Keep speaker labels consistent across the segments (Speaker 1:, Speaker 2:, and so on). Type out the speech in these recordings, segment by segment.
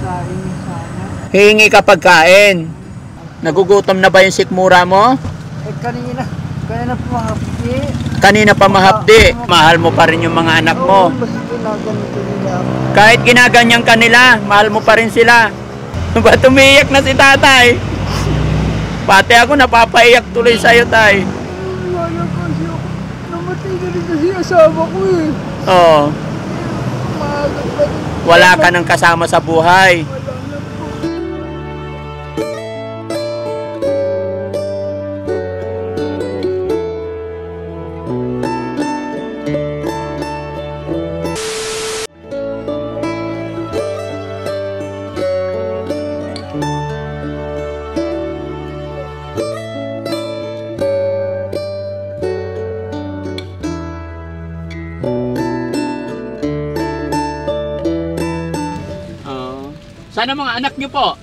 Speaker 1: pagkain niya sana.
Speaker 2: Hihingi ka pagkain. Nagugutom na ba yung sikmura mo?
Speaker 1: Eh kanina po hapdi.
Speaker 2: Kanina pa mahapdi. Mahal mo pa rin yung mga anak mo.
Speaker 1: Oo, basta ginaganito nila ako.
Speaker 2: Kahit ginaganyan kanila, mahal mo pa rin sila. Ba't umiiyak na si tatay? Pati ako napapaiyak tuloy sa'yo, tay.
Speaker 1: Wala kasi ako. Namatay na rin kasi asawa ko eh.
Speaker 2: Oo.
Speaker 1: Maagat pa rin.
Speaker 2: Wala ka nang kasama sa buhay.
Speaker 1: Wala na po.
Speaker 2: Sana mga anak niyo po?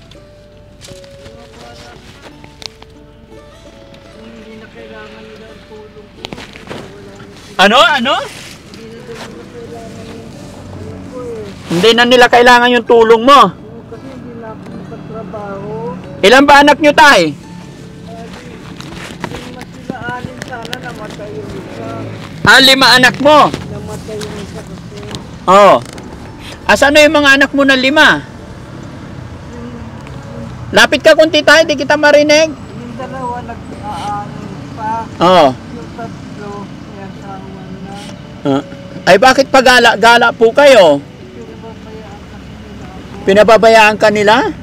Speaker 1: Hindi na kailangan nila ang tulong ko.
Speaker 2: Ano? Ano?
Speaker 1: Hindi na nila kailangan yung tulong ko
Speaker 2: Hindi na nila kailangan yung tulong mo.
Speaker 1: kasi hindi na ako magtatrabaho.
Speaker 2: Ilan ba anak niyo, tay?
Speaker 1: Hindi na sila alin sana namatay yung isa.
Speaker 2: 5 anak mo.
Speaker 1: Namatay yung isa kasi.
Speaker 2: Oo. Asan na yung mga anak mo na 5? Lapit ka kunti tayo, di kita marinig.
Speaker 1: Yung dalawa nag-aanin pa.
Speaker 2: Oo.
Speaker 1: Yung tatlo, may asawa na.
Speaker 2: Ay bakit pagala-gala po kayo?
Speaker 1: Pinababayaan kasi nila ako.
Speaker 2: Pinapabayaan ka nila?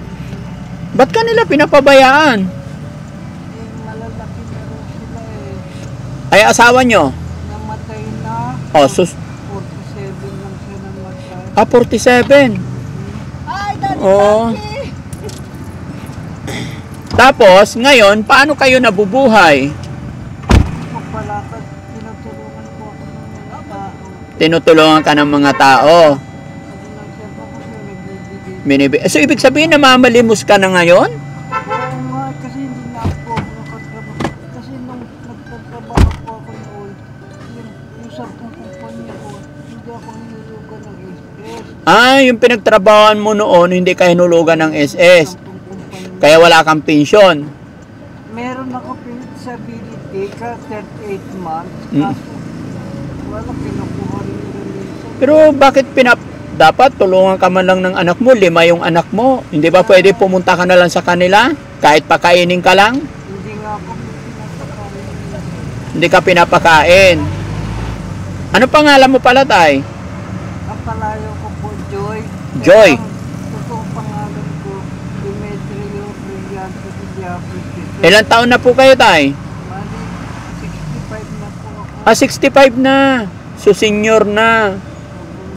Speaker 2: Ba't ka nila pinapabayaan?
Speaker 1: Eh, malalaki na rin sila eh.
Speaker 2: Ay asawa nyo?
Speaker 1: Namatay na.
Speaker 2: Oh, sus
Speaker 1: 47 lang siya namatay.
Speaker 2: 47.
Speaker 1: Ay, Daddy
Speaker 2: Oo.
Speaker 1: Frankie!
Speaker 2: Tapos, ngayon, paano kayo nabubuhay?
Speaker 1: Pagpalakad, tinutulungan ko ako ng mga tao.
Speaker 2: Tinutulungan ka ng mga tao.
Speaker 1: Kasi lang siya po kasi nagbibigay.
Speaker 2: So, ibig sabihin, namamalimos ka na ngayon?
Speaker 1: Oo nga, kasi hindi na ako nakatrabaho. Kasi nung nagtatrabaho po ako noon, yung 10 kumpanya ko, hindi ako hinulugan ng SS.
Speaker 2: Ah, yung pinagtrabahoan mo noon, hindi ka hinulugan ng SS.
Speaker 1: 10 kumpanya.
Speaker 2: Kaya wala kang pensyon.
Speaker 1: Meron ako disability ka 38 months.
Speaker 2: Mm.
Speaker 1: Kaso, wala kinukuha rin nila minsan.
Speaker 2: Pero bakit dapat tulungan ka man lang ng anak mo, 5 yung anak mo. Hindi ba pwede pumunta ka na lang sa kanila? Kahit pakainin ka lang?
Speaker 1: Hindi nga ako pinapakain.
Speaker 2: Hindi ka pinapakain. Ano pangalan mo pala, tay?
Speaker 1: Ang palayo ko po, Joy.
Speaker 2: Joy.
Speaker 1: Ang totoong pangalan ko, Demetrio Brillante Villapres.
Speaker 2: Ilang taon na po kayo, tay?
Speaker 1: Bali, 65 na po ako.
Speaker 2: Ah, 65 na. So, senior na.
Speaker 1: Ako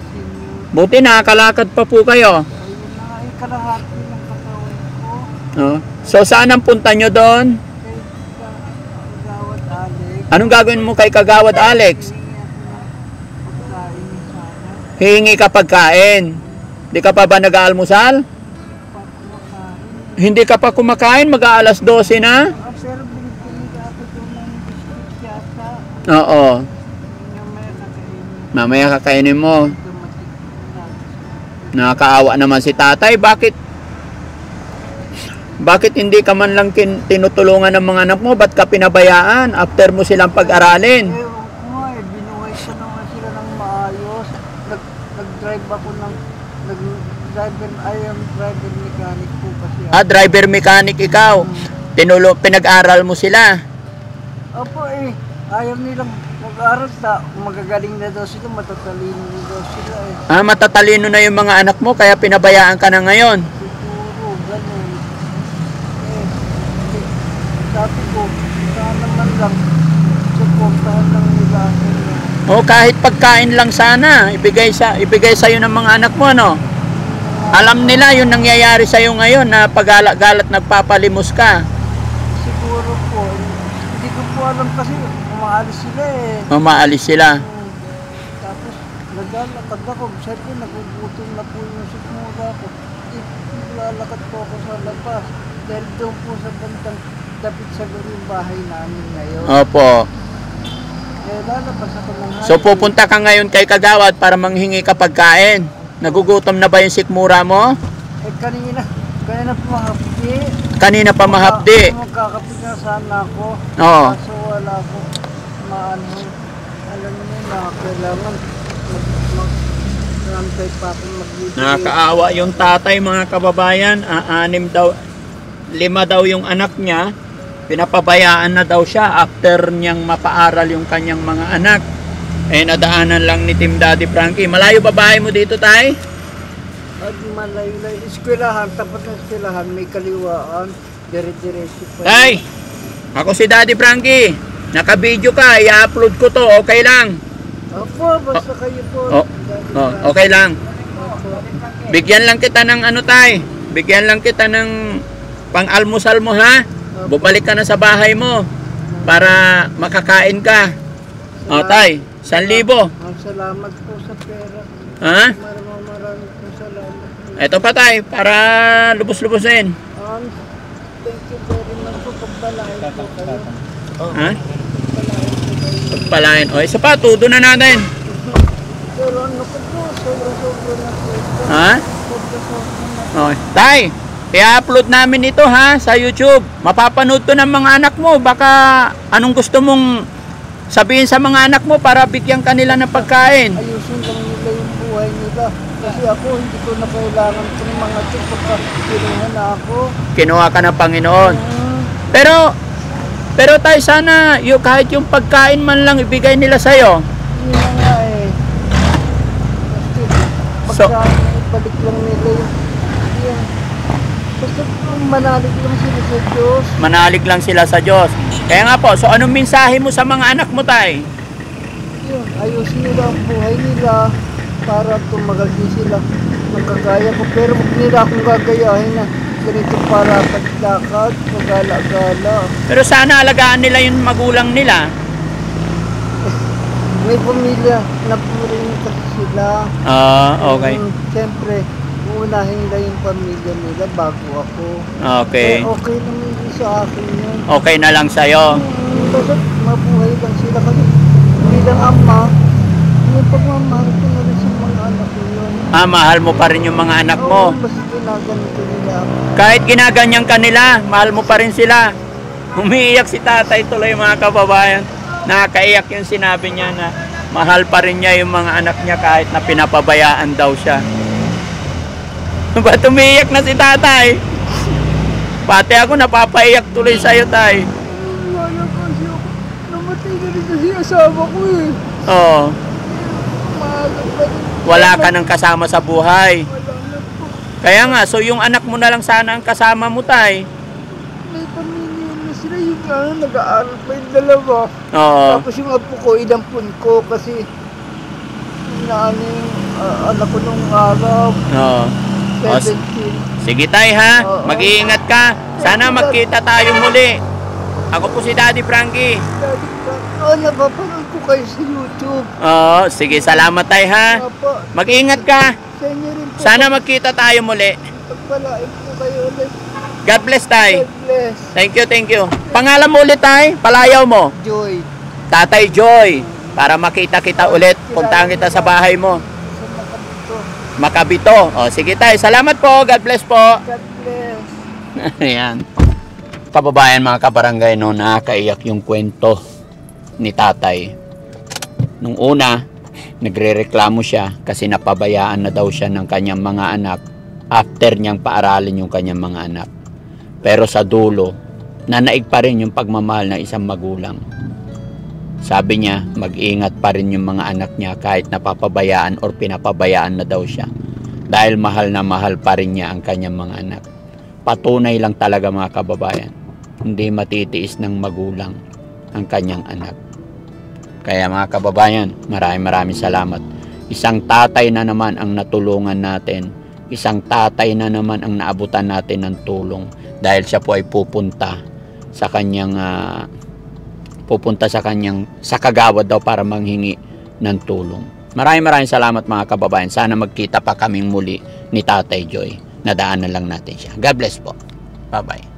Speaker 1: senior.
Speaker 2: Buti nakakalakad pa po kayo.
Speaker 1: Ayun na, ay kalahati ng katawan ko.
Speaker 2: Oh. So, saan ang punta nyo doon?
Speaker 1: Kay Kagawad Alex.
Speaker 2: Anong gagawin mo kay Kagawad Alex?
Speaker 1: Hihingi ako ng pagkain sana.
Speaker 2: Hihingi ka pagkain. Di ka pa ba nag-aalmusal?
Speaker 1: Pagkumakain.
Speaker 2: Hindi ka pa kumakain, mag-aalas 12 na?
Speaker 1: Pero binibili ako doon ng biscuit yata.
Speaker 2: Oo.
Speaker 1: Yung may nakainin.
Speaker 2: Mamaya kakainin mo.
Speaker 1: Dumating na.
Speaker 2: Nakakaawa naman si tatay. Bakit hindi ka man lang tinutulungan ng mga anak mo? Ba't ka pinabayaan after mo silang pag-aralin?
Speaker 1: Eh, nga eh, binuhay ko naman sila ng maayos. Nag-drive ako ng, driver mechanic po kasi ako.
Speaker 2: Ah, driver mechanic ikaw. Pinag-aral mo sila.
Speaker 1: Opo eh, ayaw nilang mag-aral na, magagaling na daw sila, matatalino na daw sila eh.
Speaker 2: Ah, matatalino na yung mga anak mo, kaya pinabayaan ka na ngayon.
Speaker 1: Siguro, ganun. Sabi ko, saan naman lang, supportahan lang nila ako.
Speaker 2: O kahit pagkain lang sana, ibigay sa'yo ng mga anak mo, ano? Alam nila yung nangyayari sa'yo ngayon na pag-galat nagpapalimos ka.
Speaker 1: Siguro po, hindi ko po alam kasi umaalis sila eh.
Speaker 2: Mamaalis sila.
Speaker 1: Tapos naglalakad ako, siyempre nagugutom na po yung sikmura ko. Naglalakad po ako sa labas. Dahil doon po sa bandang dapit sa yung bahay namin ngayon.
Speaker 2: Opo.
Speaker 1: Eh lalabas ako ng
Speaker 2: So pupunta ka ngayon kay Kagawad para manghingi ka pagkain. Nagugutom na ba yung sikmura mo?
Speaker 1: Kanina pumahapdi.
Speaker 2: Kanina pa mahapdi.
Speaker 1: Magkakapit na sana ako.
Speaker 2: Oo.
Speaker 1: Kaso wala ako maano. Alam niyo na kailangan mag-rantay pa ako magbibigay.
Speaker 2: Nakakaawa yung tatay, mga kababayan. 5 daw yung anak niya. Pinapabayaan na daw siya after niyang mapaaral yung kanyang mga anak. Eh, nadaanan lang ni Team Daddy Frankie. Malayo ba bahay mo dito, tay?
Speaker 1: At malayo-layo. Eskwelahan, tapat ng eskwelahan, may kaliwaan. Dire-diretso pa.
Speaker 2: Tay, ako si Daddy Frankie. Naka-video ka, i-upload ko to. Okay lang?
Speaker 1: Opo, basta kayo po.
Speaker 2: Okay lang.
Speaker 1: Opo.
Speaker 2: Bigyan lang kita ng ano, tay. Bigyan lang kita ng pang-almusal mo, ha? Bubalik ka na sa bahay mo para makakain ka. O, tay, 1,000.
Speaker 1: Salamat po sa pera.
Speaker 2: Ha?
Speaker 1: Marami po salamat po.
Speaker 2: Ito pa, tay, para lubos-lubosin.
Speaker 1: Thank you very much po. Pagpalain po kayo.
Speaker 2: Ha?
Speaker 1: Pagpalain po kayo.
Speaker 2: Pagpalain. O, isa pa, tudo na natin.
Speaker 1: Pero ano ko po, sobra-sobra na po ito.
Speaker 2: Ha?
Speaker 1: Sobra-sobra na.
Speaker 2: O, tay, i-upload namin ito, ha, sa YouTube. Mapapanood to ng mga anak mo. Baka anong gusto mong sabihin sa mga anak mo para bigyan kanila ng pagkain.
Speaker 1: Ayusin lang nila yung buhay nila. Kasi ako, hindi ko na kailangan itong mga ito pagka kinuha na ako.
Speaker 2: Kinuha ka ng Panginoon. Pero tay, sana kahit yung pagkain man lang ibigay nila sa'yo.
Speaker 1: Yun na nga eh. Kasi
Speaker 2: So-
Speaker 1: pagka ibalik lang nila yung basta manalig lang sila sa Diyos.
Speaker 2: Manalig lang sila sa Diyos. Kaya nga po, so anong mensahe mo sa mga anak mo, tay?
Speaker 1: Yun, ayusin nila ang buhay nila para tumagal din sila ng kagaya ko. Pero huwag nila akong gagayahin na ganito para paglakad, magala-gala.
Speaker 2: Pero sana alagaan nila yung magulang nila.
Speaker 1: May pamilya na purin kasi sila.
Speaker 2: Okay.
Speaker 1: Siyempre, uunahin nila yung pamilya nila bago ako.
Speaker 2: Okay.
Speaker 1: Okay naman din sa akin yun.
Speaker 2: Okay na lang sa'yo.
Speaker 1: Basta mabuhay lang sila kasi bilang ama, yung pagmamahal ko na rin sa mga anak ko yun.
Speaker 2: Mahal mo pa rin yung mga anak mo.
Speaker 1: Oo, basta ginaganito nila ako.
Speaker 2: Kahit ginaganyan ka nila, mahal mo pa rin sila. Umiiyak si tatay tuloy, mga kababayan. Nakakaiyak yung sinabi niya na mahal pa rin niya yung mga anak niya kahit na pinapabayaan daw siya. Ba't umiiyak na si tatay? Pati ako napapaiyak tuloy sa'yo, tay.
Speaker 1: Wala kasi ako. Namatay na rin kasi asawa ko eh.
Speaker 2: Oo.
Speaker 1: Maaga pa rin.
Speaker 2: Wala ka nang kasama sa buhay.
Speaker 1: Wala na po.
Speaker 2: Kaya nga, so yung anak mo na lang sana ang kasama mo, tay.
Speaker 1: May pamilya na sila yung nag-aaral pa yung dalawa.
Speaker 2: Oo.
Speaker 1: Tapos yung apo ko, idampun ko kasi anak ko nung araw,
Speaker 2: Oo.
Speaker 1: 17.
Speaker 2: Sige, tay, ha?
Speaker 1: Oo.
Speaker 2: Mag-iingat ka. Sana magkita tayo muli. Ako po si Daddy Frankie.
Speaker 1: Daddy Frank, napapanood ko kayo sa YouTube.
Speaker 2: Oo, sige, salamat, tay, ha?
Speaker 1: Apo,
Speaker 2: Mag-iingat ka.
Speaker 1: sa inyo rin po.
Speaker 2: Sana magkita tayo muli.
Speaker 1: Pagpalain po kayo ulit.
Speaker 2: God bless, tay.
Speaker 1: God bless.
Speaker 2: Thank you, thank you. Pangalan mo ulit, tay? Palayaw mo.
Speaker 1: Joy.
Speaker 2: Tatay Joy. Para makita kita ulit. Puntahan kita sa bahay mo.
Speaker 1: Sa makabito.
Speaker 2: Makabito. O, sige, tay. Salamat po. God bless po.
Speaker 1: God bless.
Speaker 2: Ayan. Kababayan, mga kabarangay, no, nakakaiyak yung kwento ni tatay. Nung una, nagrereklamo siya kasi napabayaan na daw siya ng kanyang mga anak after niyang paaralin yung kanyang mga anak. Pero sa dulo, nanaig pa rin yung pagmamahal ng isang magulang. Sabi niya, mag-ingat pa rin yung mga anak niya kahit napapabayaan or pinapabayaan na daw siya. Dahil mahal na mahal pa rin niya ang kanyang mga anak. Patunay lang talaga, mga kababayan. Hindi matitiis ng magulang ang kanyang anak. Kaya, mga kababayan, maraming salamat. Isang tatay na naman ang natulungan natin. Isang tatay na naman ang naabutan natin ng tulong. Dahil siya po ay pupunta sa kanyang sa kagawad daw para manghingi ng tulong. Maraming salamat, mga kababayan. Sana magkita pa kaming muli ni Tatay Joy. Nadaanan lang natin siya. God bless po. Bye-bye.